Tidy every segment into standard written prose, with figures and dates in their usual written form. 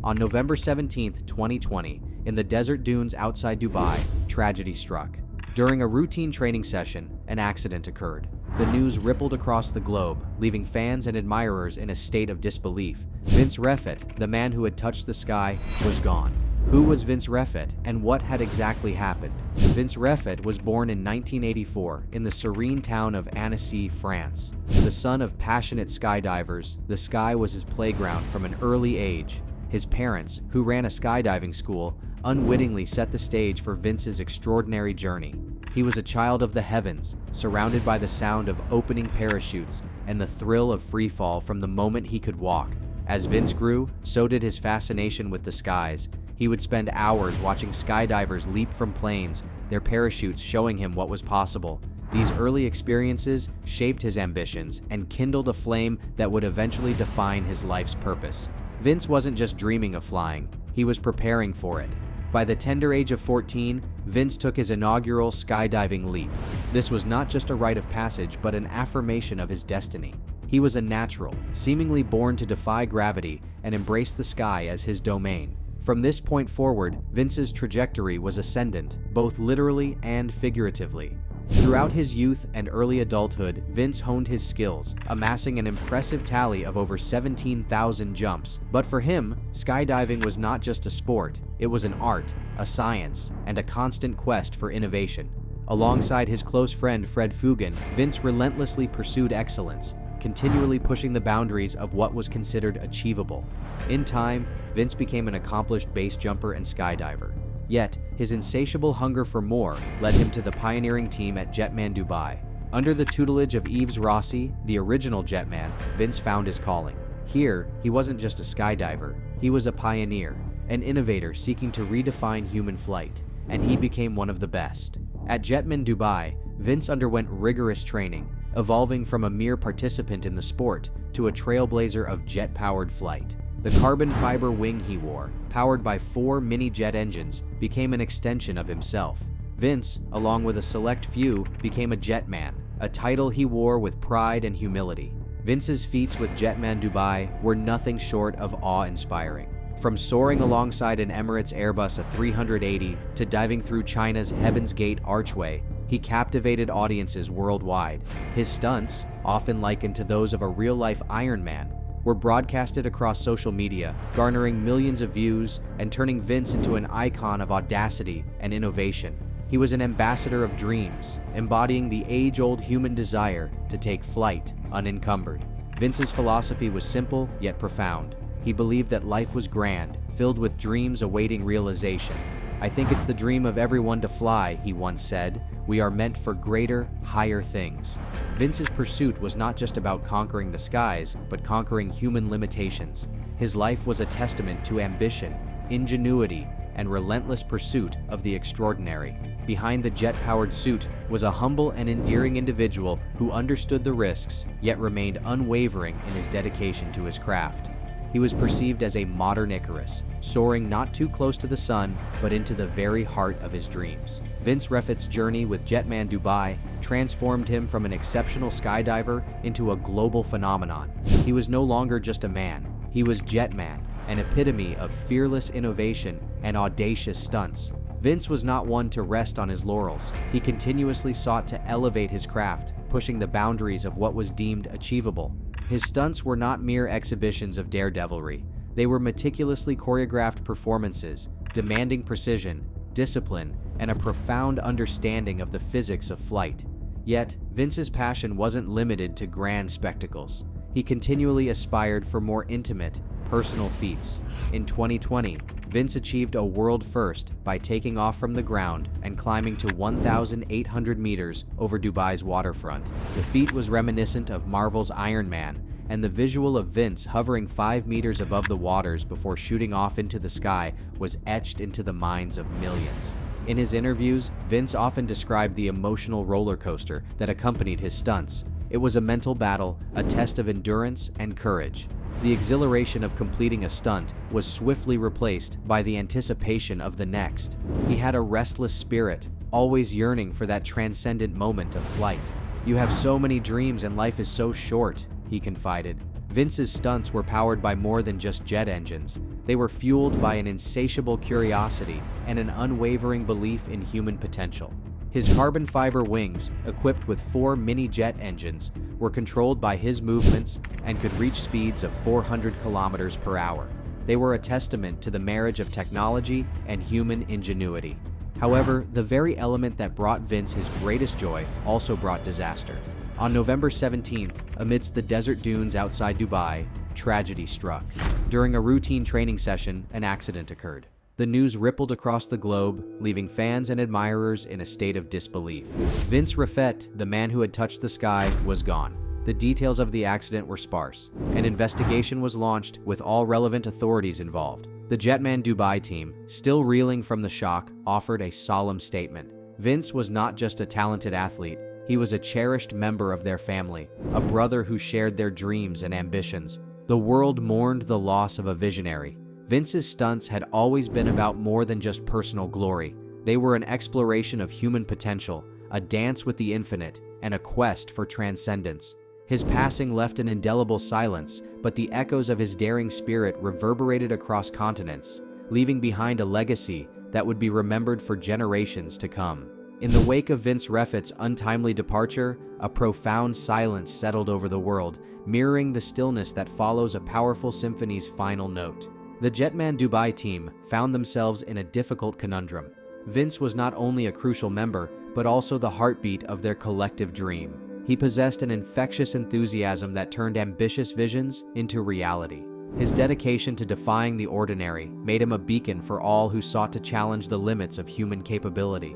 On November 17, 2020, in the desert dunes outside Dubai, tragedy struck. During a routine training session, an accident occurred. The news rippled across the globe, leaving fans and admirers in a state of disbelief. Vince Reffet, the man who had touched the sky, was gone. Who was Vince Reffet, and what had exactly happened? Vince Reffet was born in 1984 in the serene town of Annecy, France. The son of passionate skydivers, the sky was his playground from an early age. His parents, who ran a skydiving school, unwittingly set the stage for Vince's extraordinary journey. He was a child of the heavens, surrounded by the sound of opening parachutes and the thrill of freefall from the moment he could walk. As Vince grew, so did his fascination with the skies. He would spend hours watching skydivers leap from planes, their parachutes showing him what was possible. These early experiences shaped his ambitions and kindled a flame that would eventually define his life's purpose. Vince wasn't just dreaming of flying, he was preparing for it. By the tender age of 14, Vince took his inaugural skydiving leap. This was not just a rite of passage, but an affirmation of his destiny. He was a natural, seemingly born to defy gravity and embrace the sky as his domain. From this point forward, Vince's trajectory was ascendant, both literally and figuratively. Throughout his youth and early adulthood, Vince honed his skills, amassing an impressive tally of over 17,000 jumps. But for him, skydiving was not just a sport, it was an art, a science, and a constant quest for innovation. Alongside his close friend Fred Fugan, Vince relentlessly pursued excellence, continually pushing the boundaries of what was considered achievable. In time, Vince became an accomplished base jumper and skydiver. Yet, his insatiable hunger for more led him to the pioneering team at Jetman Dubai. Under the tutelage of Yves Rossi, the original Jetman, Vince found his calling. Here, he wasn't just a skydiver, he was a pioneer, an innovator seeking to redefine human flight, and he became one of the best. At Jetman Dubai, Vince underwent rigorous training, evolving from a mere participant in the sport to a trailblazer of jet-powered flight. The carbon fiber wing he wore, powered by 4 mini-jet engines, became an extension of himself. Vince, along with a select few, became a Jetman, a title he wore with pride and humility. Vince's feats with Jetman Dubai were nothing short of awe-inspiring. From soaring alongside an Emirates Airbus A380 to diving through China's Heaven's Gate archway, he captivated audiences worldwide. His stunts, often likened to those of a real-life Iron Man, were broadcasted across social media, garnering millions of views and turning Vince into an icon of audacity and innovation. He was an ambassador of dreams, embodying the age-old human desire to take flight unencumbered. Vince's philosophy was simple yet profound. He believed that life was grand, filled with dreams awaiting realization. "I think it's the dream of everyone to fly," he once said. "We are meant for greater, higher things." Vince's pursuit was not just about conquering the skies, but conquering human limitations. His life was a testament to ambition, ingenuity, and relentless pursuit of the extraordinary. Behind the jet-powered suit was a humble and endearing individual who understood the risks, yet remained unwavering in his dedication to his craft. He was perceived as a modern Icarus, soaring not too close to the sun, but into the very heart of his dreams. Vince Reffet's journey with Jetman Dubai transformed him from an exceptional skydiver into a global phenomenon. He was no longer just a man, he was Jetman, an epitome of fearless innovation and audacious stunts. Vince was not one to rest on his laurels. He continuously sought to elevate his craft, pushing the boundaries of what was deemed achievable. His stunts were not mere exhibitions of daredevilry. They were meticulously choreographed performances, demanding precision, discipline, and a profound understanding of the physics of flight. Yet, Vince's passion wasn't limited to grand spectacles. He continually aspired for more intimate, personal feats. In 2020, Vince achieved a world first by taking off from the ground and climbing to 1,800 meters over Dubai's waterfront. The feat was reminiscent of Marvel's Iron Man, and the visual of Vince hovering 5 meters above the waters before shooting off into the sky was etched into the minds of millions. In his interviews, Vince often described the emotional roller coaster that accompanied his stunts. It was a mental battle, a test of endurance and courage. The exhilaration of completing a stunt was swiftly replaced by the anticipation of the next. He had a restless spirit, always yearning for that transcendent moment of flight. "You have so many dreams and life is so short," he confided. Vince's stunts were powered by more than just jet engines. They were fueled by an insatiable curiosity and an unwavering belief in human potential. His carbon fiber wings, equipped with 4 mini-jet engines, were controlled by his movements and could reach speeds of 400 kilometers per hour. They were a testament to the marriage of technology and human ingenuity. However, the very element that brought Vince his greatest joy also brought disaster. On November 17th, amidst the desert dunes outside Dubai, tragedy struck. During a routine training session, an accident occurred. The news rippled across the globe, leaving fans and admirers in a state of disbelief. Vince Reffet, the man who had touched the sky, was gone. The details of the accident were sparse. An investigation was launched with all relevant authorities involved. The Jetman Dubai team, still reeling from the shock, offered a solemn statement. Vince was not just a talented athlete, he was a cherished member of their family, a brother who shared their dreams and ambitions. The world mourned the loss of a visionary. Vince's stunts had always been about more than just personal glory. They were an exploration of human potential, a dance with the infinite, and a quest for transcendence. His passing left an indelible silence, but the echoes of his daring spirit reverberated across continents, leaving behind a legacy that would be remembered for generations to come. In the wake of Vince Reffet's untimely departure, a profound silence settled over the world, mirroring the stillness that follows a powerful symphony's final note. The Jetman Dubai team found themselves in a difficult conundrum. Vince was not only a crucial member, but also the heartbeat of their collective dream. He possessed an infectious enthusiasm that turned ambitious visions into reality. His dedication to defying the ordinary made him a beacon for all who sought to challenge the limits of human capability.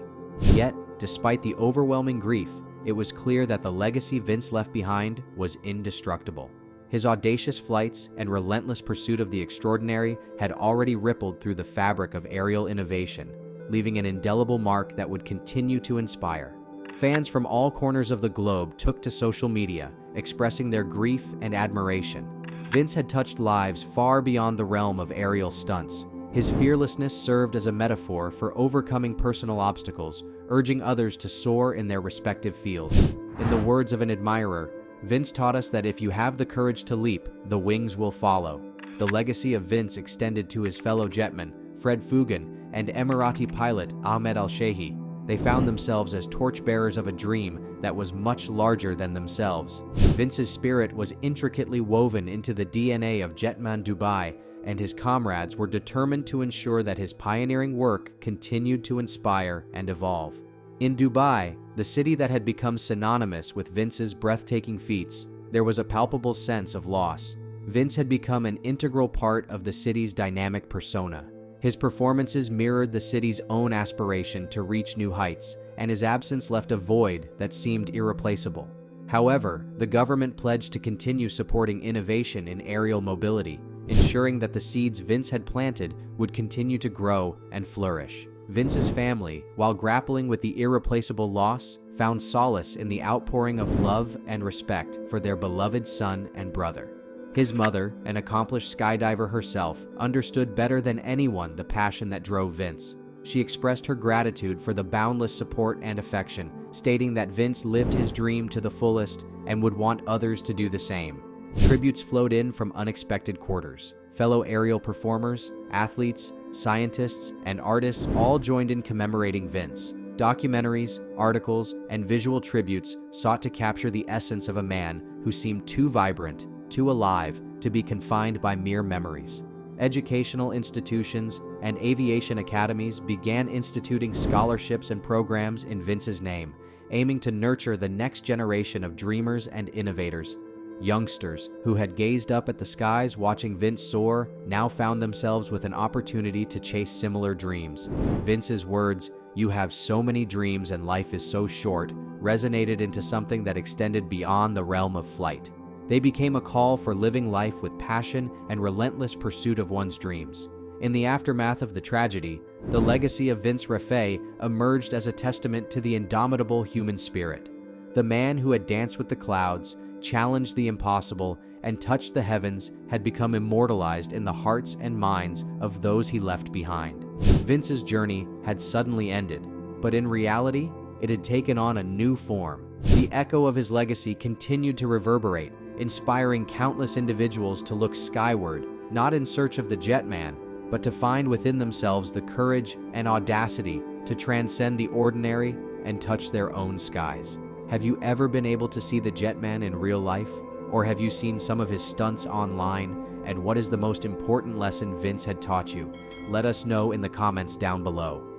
Yet, despite the overwhelming grief, it was clear that the legacy Vince left behind was indestructible. His audacious flights and relentless pursuit of the extraordinary had already rippled through the fabric of aerial innovation, leaving an indelible mark that would continue to inspire. Fans from all corners of the globe took to social media, expressing their grief and admiration. Vince had touched lives far beyond the realm of aerial stunts. His fearlessness served as a metaphor for overcoming personal obstacles, urging others to soar in their respective fields. In the words of an admirer, Vince taught us that if you have the courage to leap, the wings will follow. The legacy of Vince extended to his fellow jetmen, Fred Fugan, and Emirati pilot Ahmed Al-Shehi. They found themselves as torchbearers of a dream that was much larger than themselves. Vince's spirit was intricately woven into the DNA of Jetman Dubai, and his comrades were determined to ensure that his pioneering work continued to inspire and evolve. In Dubai, the city that had become synonymous with Vince's breathtaking feats, there was a palpable sense of loss. Vince had become an integral part of the city's dynamic persona. His performances mirrored the city's own aspiration to reach new heights, and his absence left a void that seemed irreplaceable. However, the government pledged to continue supporting innovation in aerial mobility, ensuring that the seeds Vince had planted would continue to grow and flourish. Vince's family, while grappling with the irreplaceable loss, found solace in the outpouring of love and respect for their beloved son and brother. His mother, an accomplished skydiver herself, understood better than anyone the passion that drove Vince. She expressed her gratitude for the boundless support and affection, stating that Vince lived his dream to the fullest and would want others to do the same. Tributes flowed in from unexpected quarters. Fellow aerial performers, athletes, scientists, and artists all joined in commemorating Vince. Documentaries, articles, and visual tributes sought to capture the essence of a man who seemed too vibrant, too alive, to be confined by mere memories. Educational institutions and aviation academies began instituting scholarships and programs in Vince's name, aiming to nurture the next generation of dreamers and innovators. Youngsters who had gazed up at the skies watching Vince soar now found themselves with an opportunity to chase similar dreams. Vince's words, "You have so many dreams and life is so short," resonated into something that extended beyond the realm of flight. They became a call for living life with passion and relentless pursuit of one's dreams. In the aftermath of the tragedy, the legacy of Vince Reffet emerged as a testament to the indomitable human spirit. The man who had danced with the clouds, challenged the impossible, and touched the heavens had become immortalized in the hearts and minds of those he left behind. Vince's journey had suddenly ended, but in reality, it had taken on a new form. The echo of his legacy continued to reverberate, inspiring countless individuals to look skyward, not in search of the Jetman, but to find within themselves the courage and audacity to transcend the ordinary and touch their own skies. Have you ever been able to see the Jetman in real life? Or have you seen some of his stunts online? And what is the most important lesson Vince had taught you? Let us know in the comments down below.